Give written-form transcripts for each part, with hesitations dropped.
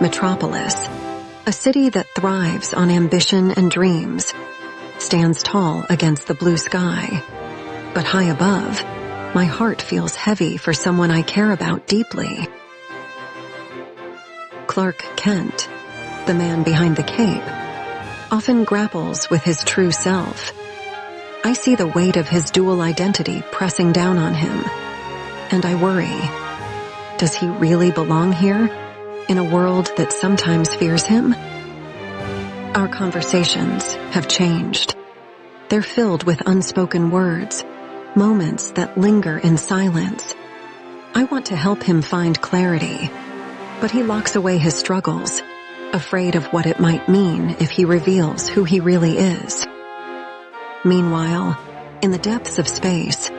Metropolis, a city that thrives on ambition and dreams, stands tall against the blue sky. But high above, my heart feels heavy for someone I care about deeply. Clark Kent, the man behind the cape, often grapples with his true self. I see the weight of his dual identity pressing down on him, and I worry. Does he really belong here, in a world that sometimes fears him? Our conversations have changed. They're filled with unspoken words, moments that linger in silence. I want to help him find clarity, but he locks away his struggles, afraid of what it might mean if he reveals who he really is. Meanwhile, in the depths of space,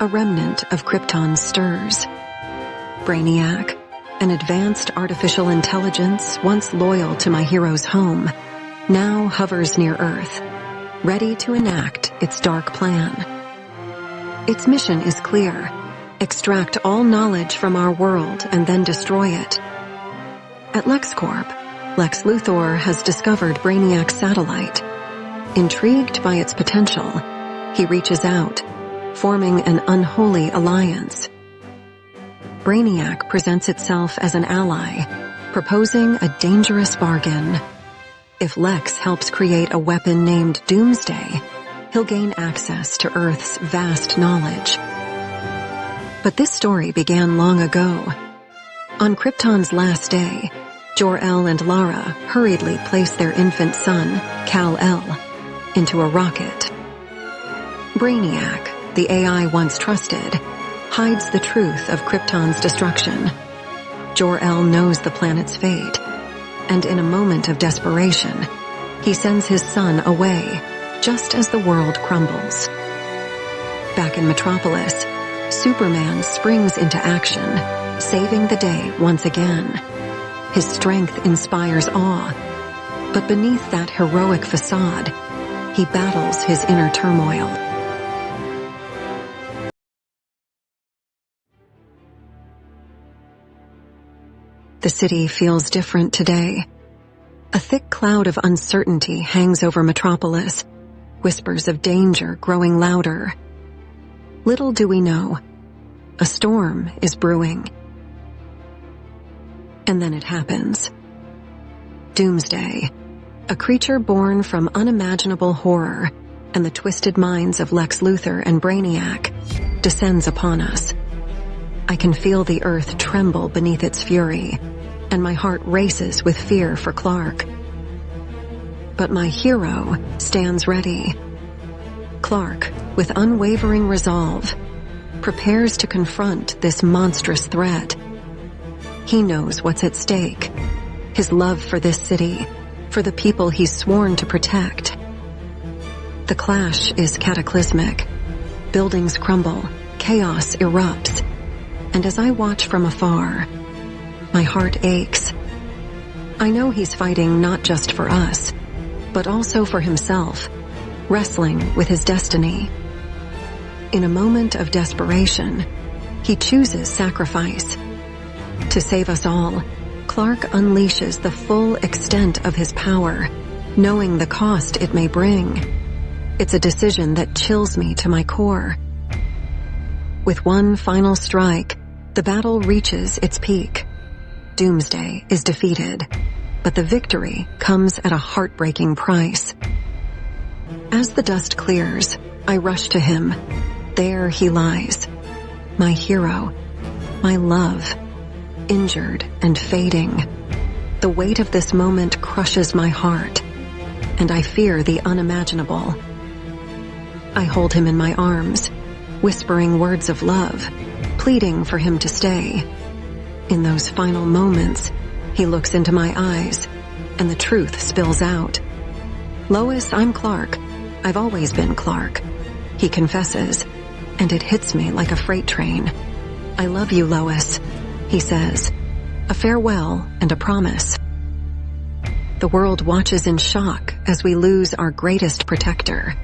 a remnant of Krypton stirs. Brainiac, an advanced artificial intelligence once loyal to my hero's home, now hovers near Earth, ready to enact its dark plan. Its mission is clear: extract all knowledge from our world and then destroy it. At LexCorp, Lex Luthor has discovered Brainiac's satellite. Intrigued by its potential, he reaches out, forming an unholy alliance. Brainiac presents itself as an ally, proposing a dangerous bargain. If Lex helps create a weapon named Doomsday, he'll gain access to Earth's vast knowledge. But this story began long ago. On Krypton's last day, Jor-El and Lara hurriedly placed their infant son, Kal-El, into a rocket. Brainiac, the AI once trusted, hides the truth of Krypton's destruction. Jor-El knows the planet's fate, and in a moment of desperation, he sends his son away, just as the world crumbles. Back in Metropolis, Superman springs into action, saving the day once again. His strength inspires awe, but beneath that heroic facade, he battles his inner turmoil. The city feels different today. A thick cloud of uncertainty hangs over Metropolis, whispers of danger growing louder. Little do we know, a storm is brewing. And then it happens. Doomsday, a creature born from unimaginable horror and the twisted minds of Lex Luthor and Brainiac, descends upon us. I can feel the earth tremble beneath its fury, and my heart races with fear for Clark. But my hero stands ready. Clark, with unwavering resolve, prepares to confront this monstrous threat. He knows what's at stake: his love for this city, for the people he's sworn to protect. The clash is cataclysmic. Buildings crumble, chaos erupts, and as I watch from afar, my heart aches. I know he's fighting not just for us, but also for himself, wrestling with his destiny. In a moment of desperation, he chooses sacrifice. To save us all, Clark unleashes the full extent of his power, knowing the cost it may bring. It's a decision that chills me to my core. With one final strike, the battle reaches its peak. Doomsday is defeated, but the victory comes at a heartbreaking price. As the dust clears, I rush to him. There he lies, my hero, my love, injured and fading. The weight of this moment crushes my heart, and I fear the unimaginable. I hold him in my arms, whispering words of love, pleading for him to stay. In those final moments, he looks into my eyes, and the truth spills out. "Lois, I'm Clark. I've always been Clark," he confesses, and it hits me like a freight train. "I love you, Lois," he says, a farewell and a promise. The world watches in shock as we lose our greatest protector.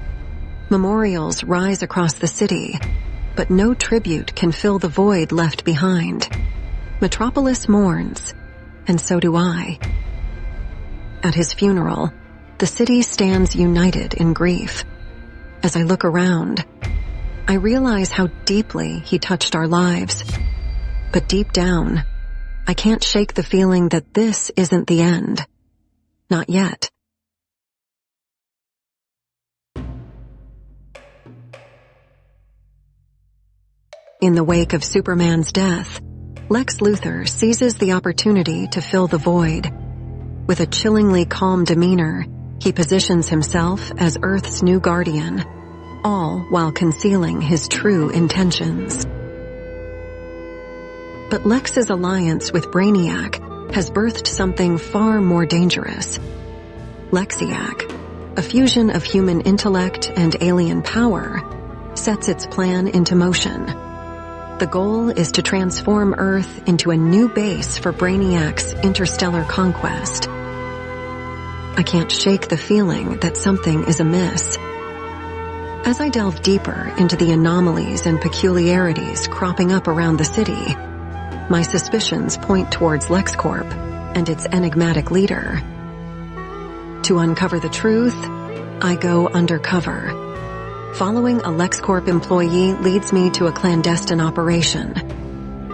Memorials rise across the city, but no tribute can fill the void left behind. Metropolis mourns, and so do I. At his funeral, the city stands united in grief. As I look around, I realize how deeply he touched our lives. But deep down, I can't shake the feeling that this isn't the end. Not yet. In the wake of Superman's death, Lex Luthor seizes the opportunity to fill the void. With a chillingly calm demeanor, he positions himself as Earth's new guardian, all while concealing his true intentions. But Lex's alliance with Brainiac has birthed something far more dangerous. Lexiac, a fusion of human intellect and alien power, sets its plan into motion. The goal is to transform Earth into a new base for Brainiac's interstellar conquest. I can't shake the feeling that something is amiss. As I delve deeper into the anomalies and peculiarities cropping up around the city, my suspicions point towards LexCorp and its enigmatic leader. To uncover the truth, I go undercover. Following a LexCorp employee leads me to a clandestine operation.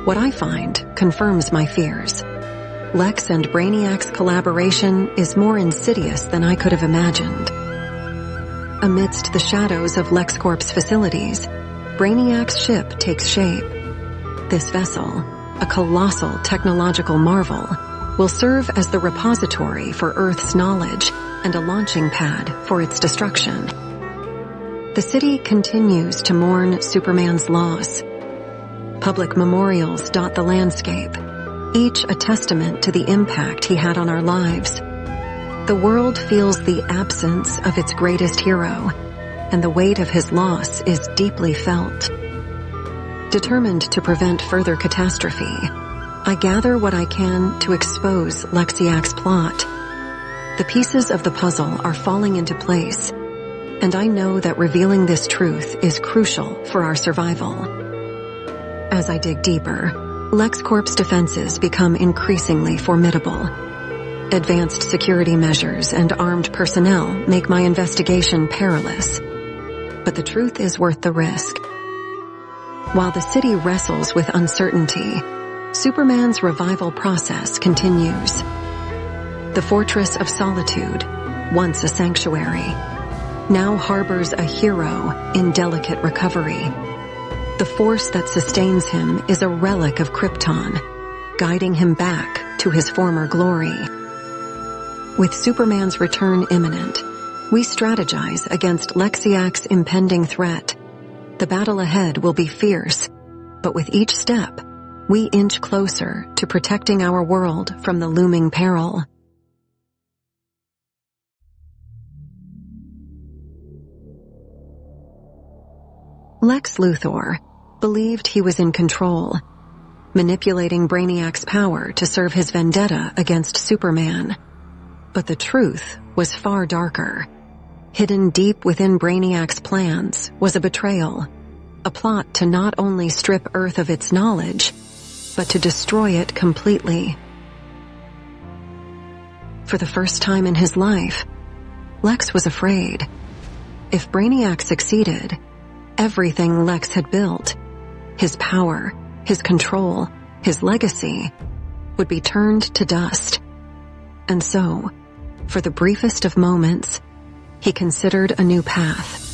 What I find confirms my fears. Lex and Brainiac's collaboration is more insidious than I could have imagined. Amidst the shadows of LexCorp's facilities, Brainiac's ship takes shape. This vessel, a colossal technological marvel, will serve as the repository for Earth's knowledge and a launching pad for its destruction. The city continues to mourn Superman's loss. Public memorials dot the landscape, each a testament to the impact he had on our lives. The world feels the absence of its greatest hero, and the weight of his loss is deeply felt. Determined to prevent further catastrophe, I gather what I can to expose Lexiac's plot. The pieces of the puzzle are falling into place, and I know that revealing this truth is crucial for our survival. As I dig deeper, LexCorp's defenses become increasingly formidable. Advanced security measures and armed personnel make my investigation perilous. But the truth is worth the risk. While the city wrestles with uncertainty, Superman's revival process continues. The Fortress of Solitude, once a sanctuary, now harbors a hero in delicate recovery. The force that sustains him is a relic of Krypton, guiding him back to his former glory. With Superman's return imminent, we strategize against Lexiac's impending threat. The battle ahead will be fierce, but with each step, we inch closer to protecting our world from the looming peril. Lex Luthor believed he was in control, manipulating Brainiac's power to serve his vendetta against Superman. But the truth was far darker. Hidden deep within Brainiac's plans was a betrayal, a plot to not only strip Earth of its knowledge, but to destroy it completely. For the first time in his life, Lex was afraid. If Brainiac succeeded, everything Lex had built, his power, his control, his legacy, would be turned to dust. And so, for the briefest of moments, he considered a new path.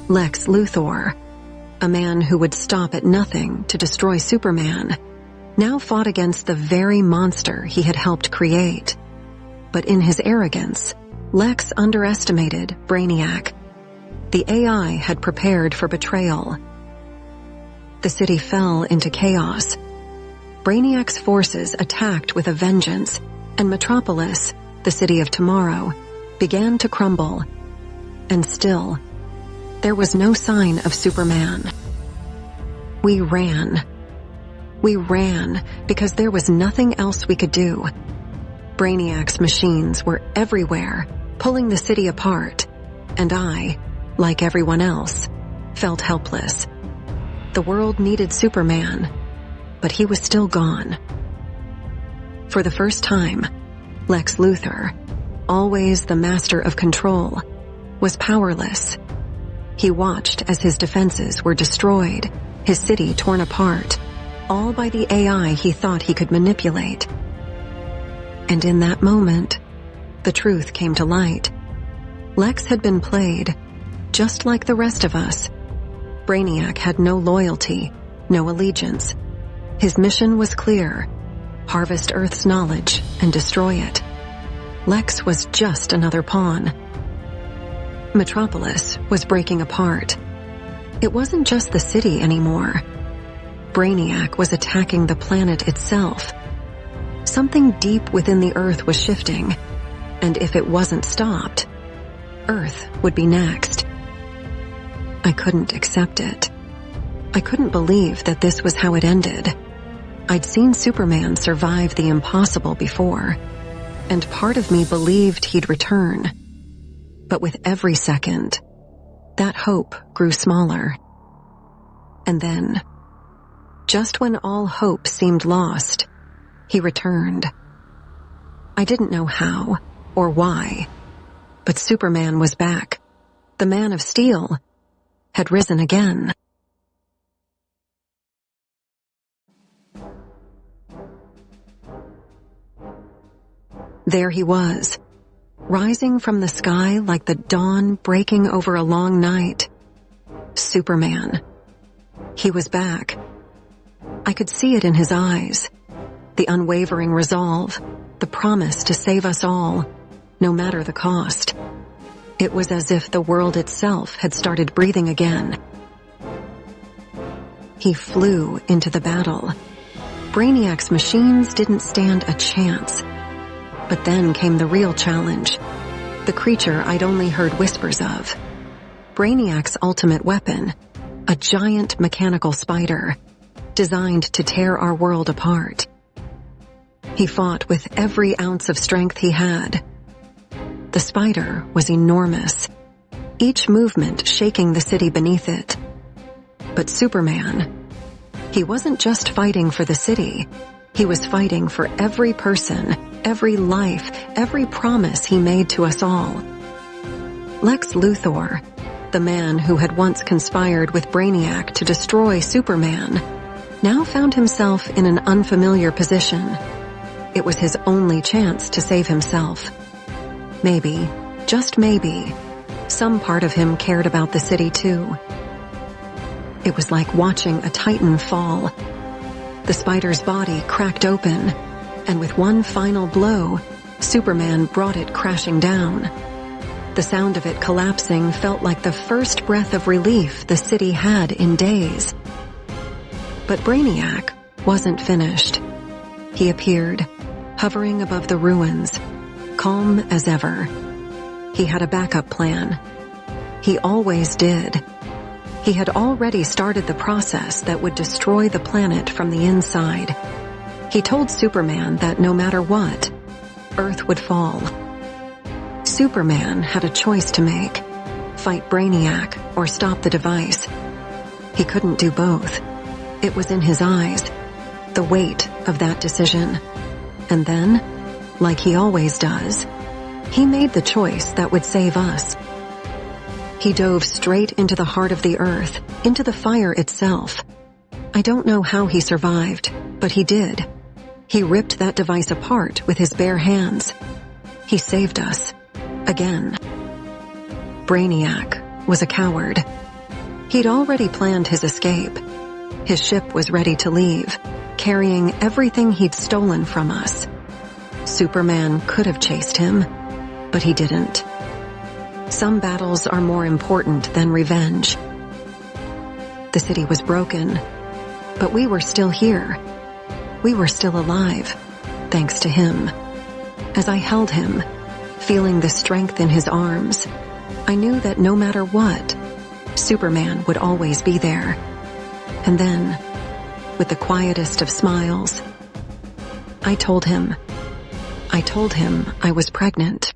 Lex Luthor, a man who would stop at nothing to destroy Superman, now fought against the very monster he had helped create. But in his arrogance, Lex underestimated Brainiac. The AI had prepared for betrayal. The city fell into chaos. Brainiac's forces attacked with a vengeance, and Metropolis, the city of tomorrow, began to crumble. And still, there was no sign of Superman. We ran. We ran because there was nothing else we could do. Brainiac's machines were everywhere, pulling the city apart, and I, like everyone else, felt helpless. The world needed Superman, but he was still gone. For the first time, Lex Luthor, always the master of control, was powerless. He watched as his defenses were destroyed, his city torn apart, all by the AI he thought he could manipulate. And in that moment, the truth came to light. Lex had been played, just like the rest of us. Brainiac had no loyalty, no allegiance. His mission was clear: harvest Earth's knowledge and destroy it. Lex was just another pawn. Metropolis was breaking apart. It wasn't just the city anymore. Brainiac was attacking the planet itself. Something deep within the Earth was shifting, and if it wasn't stopped, Earth would be next. I couldn't accept it. I couldn't believe that this was how it ended. I'd seen Superman survive the impossible before, and part of me believed he'd return. But with every second, that hope grew smaller. And then, just when all hope seemed lost, he returned. I didn't know how or why, but Superman was back. The Man of Steel had risen again. There he was, rising from the sky like the dawn breaking over a long night. Superman. He was back. I could see it in his eyes. The unwavering resolve, the promise to save us all, no matter the cost. It was as if the world itself had started breathing again. He flew into the battle. Brainiac's machines didn't stand a chance. But then came the real challenge, the creature I'd only heard whispers of. Brainiac's ultimate weapon, a giant mechanical spider, designed to tear our world apart. He fought with every ounce of strength he had. The spider was enormous, each movement shaking the city beneath it. But Superman, he wasn't just fighting for the city. He was fighting for every person, every life, every promise he made to us all. Lex Luthor, the man who had once conspired with Brainiac to destroy Superman, now found himself in an unfamiliar position. It was his only chance to save himself. Maybe, just maybe, some part of him cared about the city too. It was like watching a titan fall. The spider's body cracked open, and with one final blow, Superman brought it crashing down. The sound of it collapsing felt like the first breath of relief the city had in days. But Brainiac wasn't finished. He appeared, hovering above the ruins, calm as ever. He had a backup plan. He always did. He had already started the process that would destroy the planet from the inside. He told Superman that no matter what, Earth would fall. Superman had a choice to make: fight Brainiac or stop the device. He couldn't do both. It was in his eyes, the weight of that decision. And then, like he always does, he made the choice that would save us. He dove straight into the heart of the Earth, into the fire itself. I don't know how he survived, but he did. He ripped that device apart with his bare hands. He saved us. Again. Brainiac was a coward. He'd already planned his escape. His ship was ready to leave, carrying everything he'd stolen from us. Superman could have chased him, but he didn't. Some battles are more important than revenge. The city was broken, but we were still here. We were still alive, thanks to him. As I held him, feeling the strength in his arms, I knew that no matter what, Superman would always be there. And then, with the quietest of smiles, I told him I was pregnant.